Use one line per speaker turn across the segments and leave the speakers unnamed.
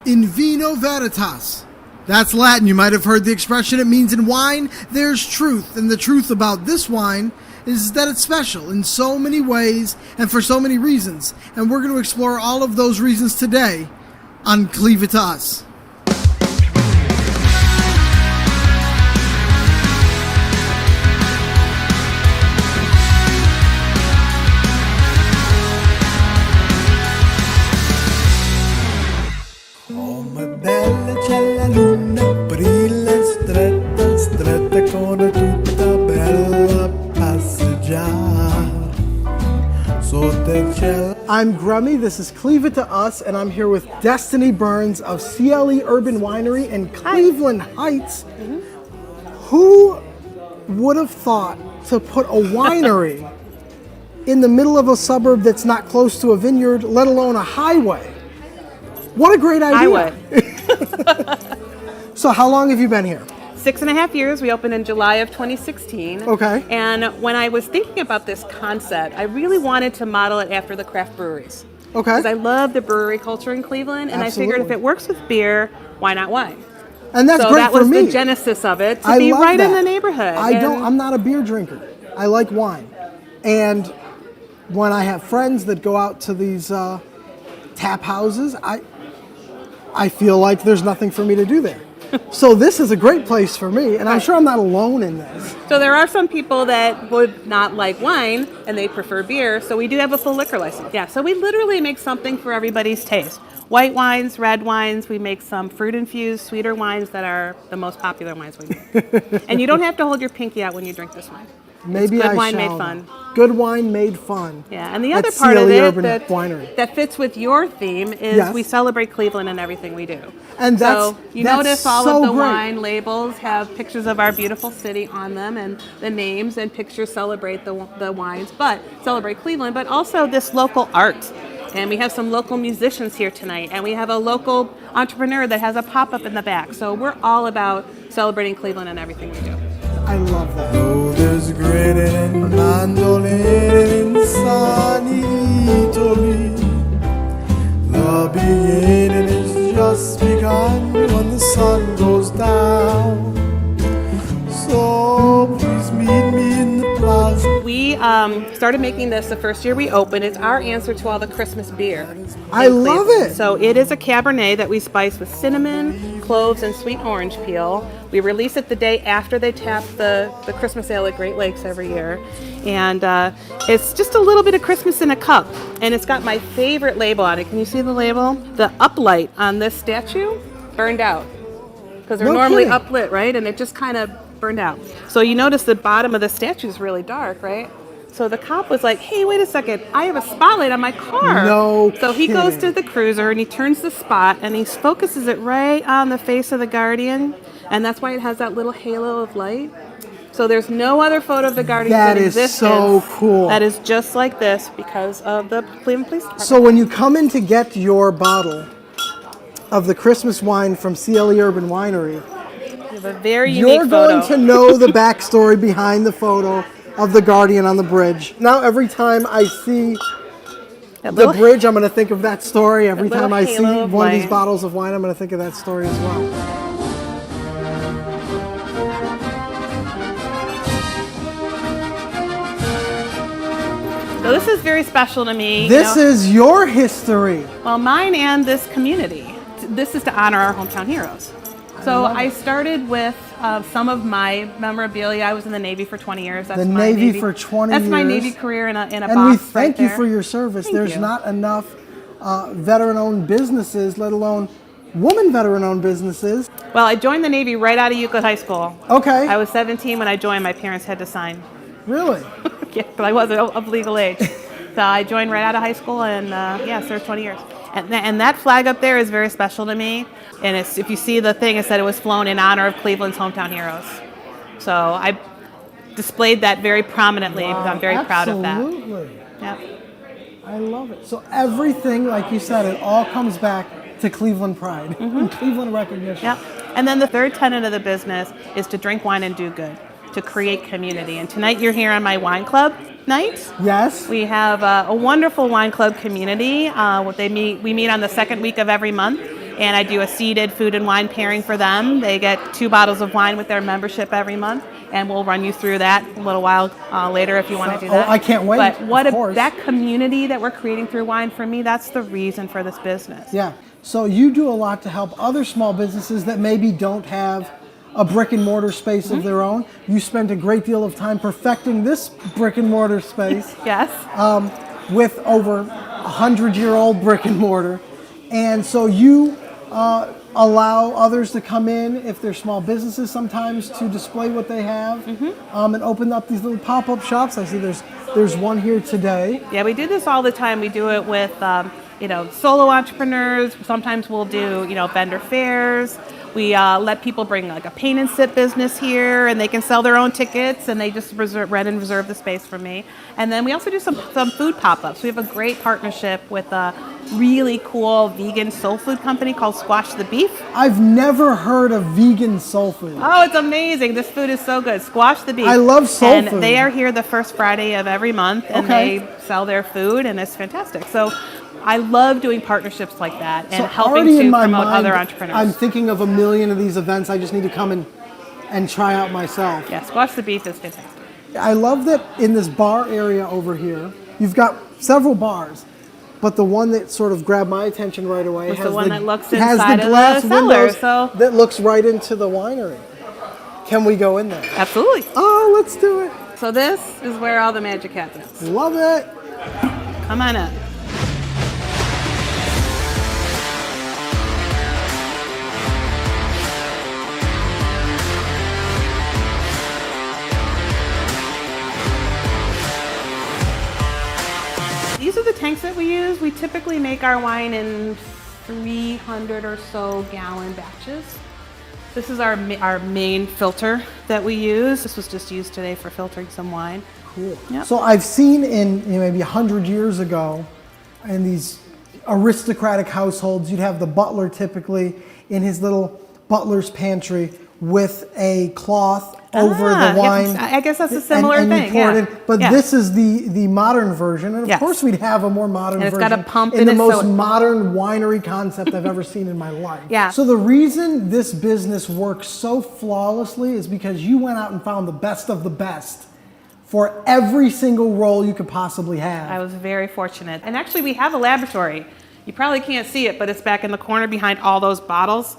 In vino veritas. That's Latin. You might have heard the expression. It means in wine, there's truth. And the truth about this wine is that it's special in so many ways and for so many reasons. And we're going to explore all of those reasons today on CleveItToUs. I'm Gremi, this is CleveItToUs, and I'm here with Destiny Burns of CLE Urban Winery in Cleveland Heights. Who would have thought to put a winery in the middle of a suburb that's not close to a vineyard, let alone a highway? What a great idea.
I would.
So how long have you been here?
6.5 years. We opened in July of 2016.
Okay.
And when I was thinking about this concept, I really wanted to model it after the craft breweries.
Okay.
Because I love the brewery culture in Cleveland, and
Absolutely.
I figured if it works with beer, why not wine?
And that's
so
great
that
for
was
me.
the genesis of it, to
I
be
love
right in
that.
the neighborhood.
I'm not a beer drinker. I like wine. And when I have friends that go out to these tap houses, I feel like there's nothing for me to do there. So this is a great place for me, and I'm sure I'm not alone in this.
So there are some people that would not like wine and they prefer beer, so we do have a full liquor license. Yeah, so we literally make something for everybody's taste. White wines, red wines, we make some fruit-infused, sweeter wines that are the most popular wines we make. And you don't have to hold your pinky out when you drink this wine.
Maybe
it's good
I
wine
shall.
made fun.
Good wine made fun.
Yeah, and the other
At
part of
CLE
it
Urban Winery.
that fits with your theme is
Yes.
we celebrate Cleveland in everything we do.
And
so you
that's
notice all
so
of the
great.
wine labels have pictures of our beautiful city on them, and the names and pictures celebrate the wines, but celebrate Cleveland, but also this local art. And we have some local musicians here tonight, and we have a local entrepreneur that has a pop-up in the back. So we're all about celebrating Cleveland and everything we do.
I love that.
Oh, there's grinning and mandolin in sunny Italy. The beginning is just begun when the sun goes down. So please meet me in the plaza.
We started making this the first year we opened. It's our answer to all the Christmas beer.
I love it.
So it is a Cabernet that we spice with cinnamon, cloves, and sweet orange peel. We release it the day after they tap the Christmas ale at Great Lakes every year. And it's just a little bit of Christmas in a cup. And it's got my favorite label on it. Can you see the label? The uplight on this statue burned out. Because they're normally uplit, right? And it just kind of burned out. So you notice the bottom of the statue is really dark, right? So the cop was like, hey, wait a second, I have a spotlight on my car.
No
So he goes
kidding.
to the cruiser and he turns the spot and he focuses it right on the face of the Guardian. And that's why it has that little halo of light. So there's no other photo of the Guardian
That
that
is
exists.
so cool.
That is just like this because of the Cleveland Police Department.
So when you come in to get your bottle of the Christmas wine from CLE Urban Winery,
We have a very unique
you're going
photo.
to know the backstory behind the photo of the Guardian on the bridge. Now every time I see
That
the
little-
bridge, I'm going to think of that story. Every
little
time I see
halo of
one of these
light.
bottles of wine, I'm going to think of that story as well.
So this is very special to me.
This is your history.
Well, mine and this community. This is to honor our hometown heroes. So I started with some of my memorabilia. I was in the Navy for 20 years. That's
The
my
Navy for 20
That's my
years.
Navy career in a
And
box
we thank
right
you
there.
for your service.
Thank
There's
you.
not enough veteran-owned businesses, let alone woman veteran-owned businesses.
Well, I joined the Navy right out of Euclid High School.
Okay.
I was 17 when I joined. My parents had to sign.
Really?
Yeah, but I wasn't of legal age. So I joined right out of high school and served 20 years. And that flag up there is very special to me. And it's, if you see the thing, it said it was flown in honor of Cleveland's hometown heroes. So I displayed that very prominently because I'm very proud of that.
Absolutely.
Yep.
I love it. So everything, like you said, it all comes back to Cleveland pride, Cleveland recognition.
Yep. And then the third tenet of the business is to drink wine and do good, to create community. And tonight you're here on my wine club night.
Yes.
We have a wonderful wine club community. We meet on the second week of every month, and I do a seated food and wine pairing for them. They get 2 bottles of wine with their membership every month, and we'll run you through that a little while later if you want to do that.
I can't wait.
But what
of course.
that community that we're creating through wine, for me, that's the reason for this business.
Yeah. So you do a lot to help other small businesses that maybe don't have a brick and mortar space of their own. You spent a great deal of time perfecting this brick and mortar space.
Yes.
With over 100-year-old brick and mortar. And so you allow others to come in, if they're small businesses sometimes, to display what they have and open up these little pop-up shops. I see there's one here today.
Yeah, we do this all the time. We do it with solo entrepreneurs. Sometimes we'll do vendor fairs. We let people bring like a paint and sip business here, and they can sell their own tickets, and they just rent and reserve the space for me. And then we also do some food pop-ups. We have a great partnership with a really cool vegan soul food company called Squash the Beef.
I've never heard of vegan soul food.
Oh, it's amazing. This food is so good. Squash the Beef.
I love soul food.
And they are here the first Friday of every month, and they sell their food, and it's fantastic. So I love doing partnerships like that and helping to promote other entrepreneurs.
I'm thinking of a million of these events. I just need to come and try out myself.
Yeah, Squash the Beef is fantastic.
I love that in this bar area over here, you've got several bars, but the one that sort of grabbed my attention right away
It's
has
the one that looks
has
inside
the
of
glass
the cellar,
windows
so
that looks right into the winery. Can we go in there?
Absolutely.
Oh, let's do it.
So this is where all the magic happens.
Love it.
Come on up. These are the tanks that we use. We typically make our wine in 300 or so gallon batches. This is our main filter that we use. This was just used today for filtering some wine.
Cool.
Yep.
So I've seen in maybe 100 years ago, in these aristocratic households, you'd have the butler typically in his little butler's pantry with a cloth over the wine.
I guess that's a similar
and
thing.
You pour it in. But this is the modern version, and of
Yes.
course we'd have a more modern
And it's
version.
got a pump
in
in
the
it,
most
so
modern winery concept I've ever seen in my life.
Yeah.
So the reason this business works so flawlessly is because you went out and found the best of the best for every single role you could possibly have.
I was very fortunate. And actually we have a laboratory. You probably can't see it, but it's back in the corner behind all those bottles.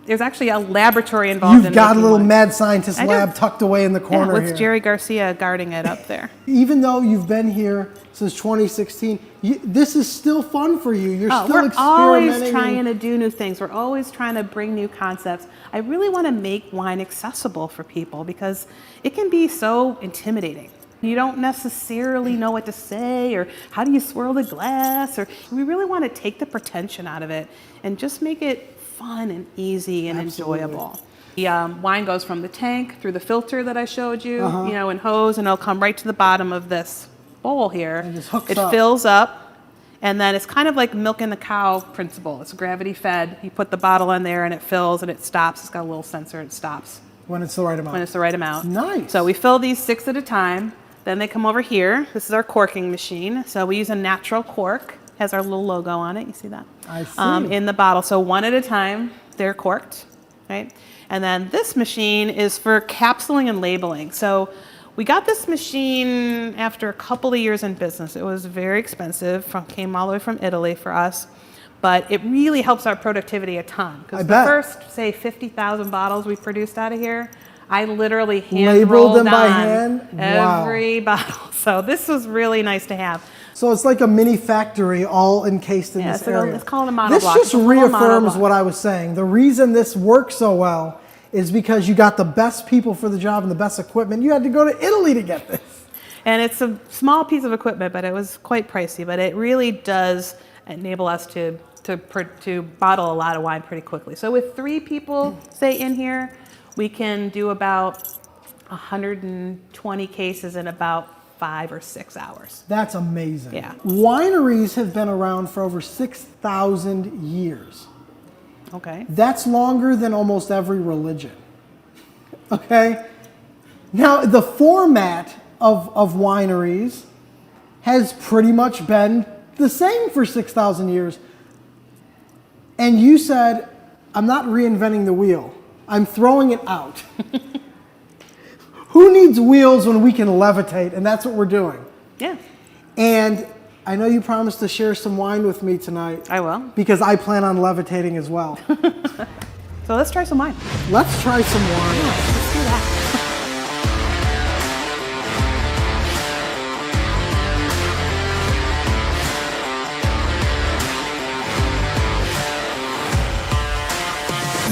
There's actually a laboratory involved in it.
You've got a little mad scientist lab tucked away in the corner
with
here.
Jerry Garcia guarding it up there.
Even though you've been here since 2016, this is still fun for you. You're still
We're
experimenting.
always trying to do new things. We're always trying to bring new concepts. I really want to make wine accessible for people because it can be so intimidating. You don't necessarily know what to say or how do you swirl the glass, or we really want to take the pretension out of it and just make it fun and easy and enjoyable. The wine goes from the tank through the filter that I showed you, and hose, and it'll come right to the bottom of this bowl here.
And just hooks
it
up.
fills up, and then it's kind of like milking the cow principle. It's gravity fed. You put the bottle in there and it fills and it stops. It's got a little sensor. It stops
when it's the right amount.
when it's the right amount.
Nice.
So we fill these 6 at a time. Then they come over here. This is our corking machine. So we use a natural cork. Has our little logo on it. You see that?
I see.
In the bottle. So one at a time, they're corked, right? And then this machine is for capsuling and labeling. So we got this machine after a couple of years in business. It was very expensive. Came all the way from Italy for us. But it really helps our productivity a ton. Because the
bet.
first, say, 50,000 bottles we produced out of here, I literally hand
Labeled
rolled
them by
on
hand? Wow.
every bottle. So this was really nice to have.
So it's like a mini factory all encased in
Yeah,
this
so
area.
it's called a monoblock.
This just
It's a little
reaffirms
monoblock.
what I was saying. The reason this works so well is because you got the best people for the job and the best equipment. You had to go to Italy to get this.
And it's a small piece of equipment, but it was quite pricey. But it really does enable us to bottle a lot of wine pretty quickly. So with 3 people, say, in here, we can do about 120 cases in about 5 or 6 hours.
That's amazing.
Yeah.
Wineries have been around for over 6,000 years.
Okay.
That's longer than almost every religion. Okay? Now, the format of wineries has pretty much been the same for 6,000 years. And you said, I'm not reinventing the wheel. I'm throwing it out. Who needs wheels when we can levitate? And that's what we're doing.
Yeah.
And I know you promised to share some wine with me tonight.
I will.
Because I plan on levitating as well.
So let's try some wine.
Let's try some wine.
Yeah, let's do that.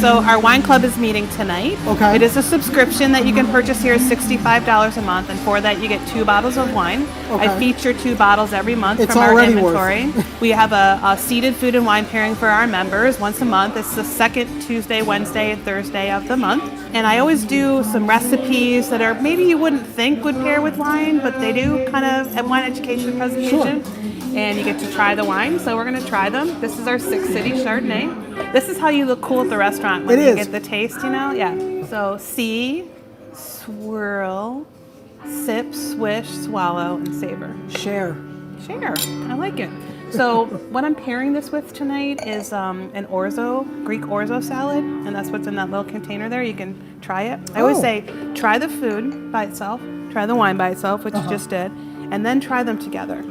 So our wine club is meeting tonight.
Okay.
It is a subscription that you can purchase here, $65 a month, and for that you get 2 bottles of wine.
Okay.
I feature 2 bottles every month
It's
from our
already
inventory.
worth.
We have a seated food and wine pairing for our members once a month. It's the second Tuesday, Wednesday, and Thursday of the month. And I always do some recipes that are maybe you wouldn't think would pair with wine, but they do kind of at wine education presentation.
Sure.
And you get to try the wine, so we're going to try them. This is our Six City Chardonnay. This is how you look cool at the restaurant when you get the taste, you know? Yeah. So see, swirl, sip, swish, swallow, and savor.
Share.
Share. I like it. So what I'm pairing this with tonight is an orzo, Greek orzo salad, and that's what's in that little container there. You can try it. I always say, try the food by itself, try the wine by itself, which you just did, and then try them together.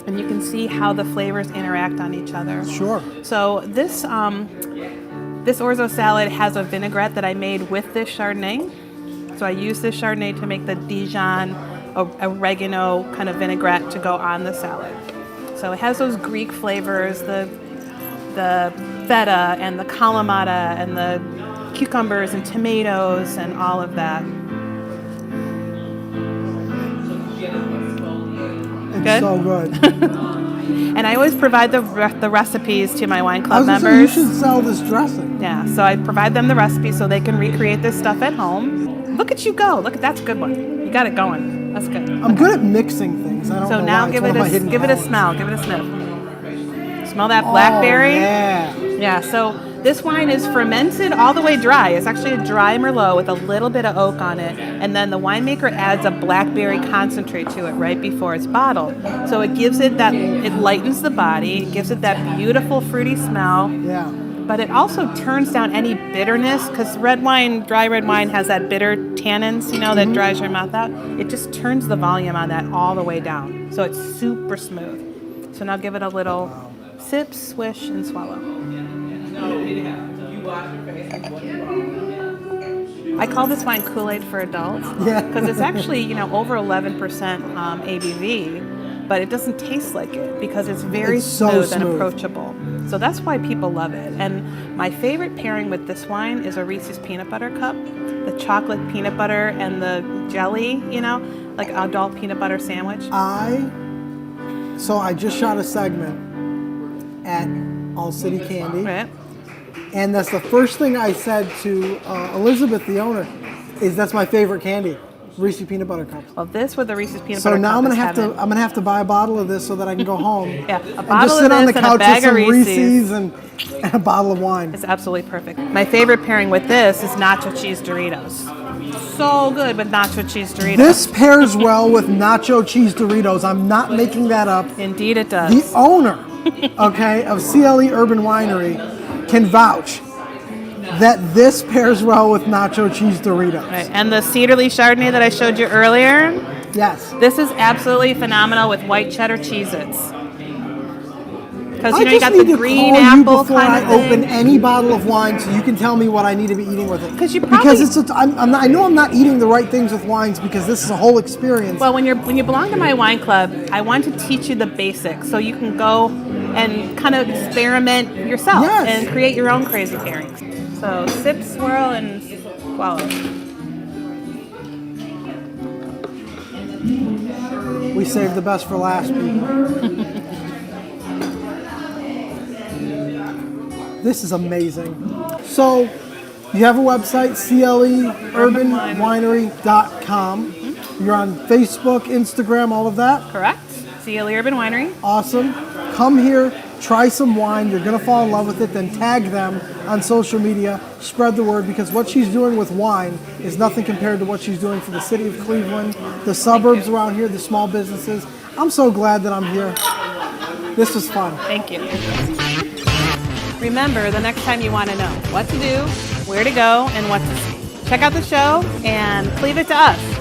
And you can see how the flavors interact on each other.
Sure.
So this this orzo salad has a vinaigrette that I made with this Chardonnay. So I use this Chardonnay to make the Dijon oregano kind of vinaigrette to go on the salad. So it has those Greek flavors, the feta and the kalamata and the cucumbers and tomatoes and all of that.
It's
Good?
so good.
And I always provide the recipes to my wine club
I was gonna
members.
say, you should sell this dressing.
Yeah, so I provide them the recipes so they can recreate this stuff at home. Look at you go. Look, that's a good one. You got it going. That's good.
I'm good at mixing things. I don't
So
know
now
why. It's
give
one
it
of my hidden
a
talents.
smell. Give it a sniff. Smell that blackberry?
Oh, yeah.
Yeah, so this wine is fermented all the way dry. It's actually a dry Merlot with a little bit of oak on it. And then the winemaker adds a blackberry concentrate to it right before it's bottled. So it gives it that, it lightens the body, it gives it that beautiful fruity smell.
Yeah.
But it also turns down any bitterness, because red wine, dry red wine has that bitter tannins, you know, that dries your mouth out. It just turns the volume on that all the way down. So it's super smooth. So now give it a little sip, swish, and swallow. I call this wine Kool-Aid for adults.
Yeah.
Because it's actually, you know, over 11% ABV, but it doesn't taste like it because it's very
It's so
smooth and
smooth.
approachable. So that's why people love it. And my favorite pairing with this wine is a Reese's peanut butter cup, the chocolate peanut butter and the jelly, you know, like adult peanut butter sandwich.
So I just shot a segment at All City Candy.
Right?
And that's the first thing I said to Elizabeth, the owner, is that's my favorite candy, Reese's peanut butter cups.
Well, this with the Reese's peanut
So
butter
now
cup
I'm
is
gonna have to buy a bottle of this so that I can go home.
Yeah, a
and
bottle
just
of
sit on the
this and a
couch with
bag of
some
Reese's.
Reese's and a bottle of wine.
It's absolutely perfect. My favorite pairing with this is nacho cheese Doritos. So good with nacho cheese Doritos.
This pairs well with nacho cheese Doritos. I'm not making that up.
Indeed it does.
The owner, okay, of CLE Urban Winery can vouch that this pairs well with nacho cheese Doritos.
Right. And the Cedarly Chardonnay that I showed you earlier,
Yes.
this is absolutely phenomenal with white cheddar Cheez-Its. Because you know you
just
got the
need to
green
call you
apple
before
kind
I
of thing.
open any bottle of wine, so you can tell me what I need to be eating with it.
'Cause you probably-
because I know I'm not eating the right things with wines because this is a whole experience.
Well, when you belong to my wine club, I want to teach you the basics so you can go and kind of experiment yourself
Yes.
and create your own crazy pairings. So sip, swirl, and swallow.
We saved the best for last, people. This is amazing. So, you have a website, CLEUrbanwinery.com. You're on Facebook, Instagram, all of that.
Correct. CLE Urban Winery.
Awesome. Come here, try some wine. You're going to fall in love with it. Then tag them on social media. Spread the word, because what she's doing with wine is nothing compared to what she's doing for the city of Cleveland, the suburbs around here, the small businesses. I'm so glad that I'm here. This was fun.
Thank you. remember the next time you want to know what to do, where to go, and what to see. Check out the show and cleave it to us.